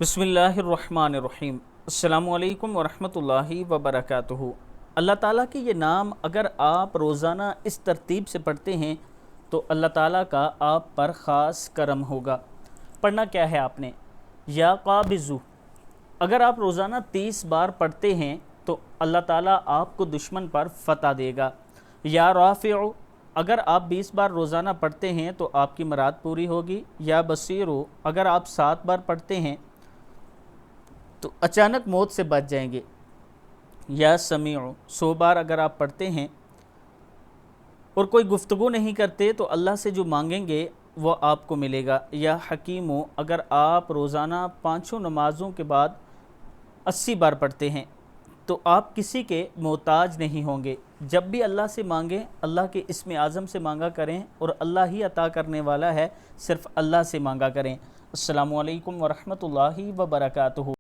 बिस्मिल्लाहिर्रहमानिर्रहीम। अस्सलामु अलैकुम वरहमतुल्लाहि वबरकातुहू। अल्लाह ताला के ये नाम अगर आप रोज़ाना इस तरतीब से पढ़ते हैं तो अल्लाह ताला का आप पर ख़ास करम होगा। पढ़ना क्या है आपने? या क़ाबिज़ु, अगर आप रोज़ाना 30 बार पढ़ते हैं तो अल्लाह ताला आपको दुश्मन पर फ़तह देगा। या राफ़िउ, अगर आप 20 बार रोज़ाना पढ़ते हैं तो आपकी मुराद पूरी होगी। या बसीरु, अगर आप 7 बार पढ़ते हैं तो अचानक मौत से बच जाएंगे। या समीउ, 100 बार अगर आप पढ़ते हैं और कोई गुफ्तगू नहीं करते तो अल्लाह से जो मांगेंगे वो आपको मिलेगा। या हकीमो, अगर आप रोज़ाना 5 नमाज़ों के बाद 80 बार पढ़ते हैं तो आप किसी के मोहताज नहीं होंगे। जब भी अल्लाह से मांगें अल्लाह के इस्म आज़म से मांगा करें और अल्लाह ही अता करने वाला है, सिर्फ़ अल्लाह से मांगा करें। अस्सलामु अलैकुम वरहमतुल्लाहि वबरकातुहू।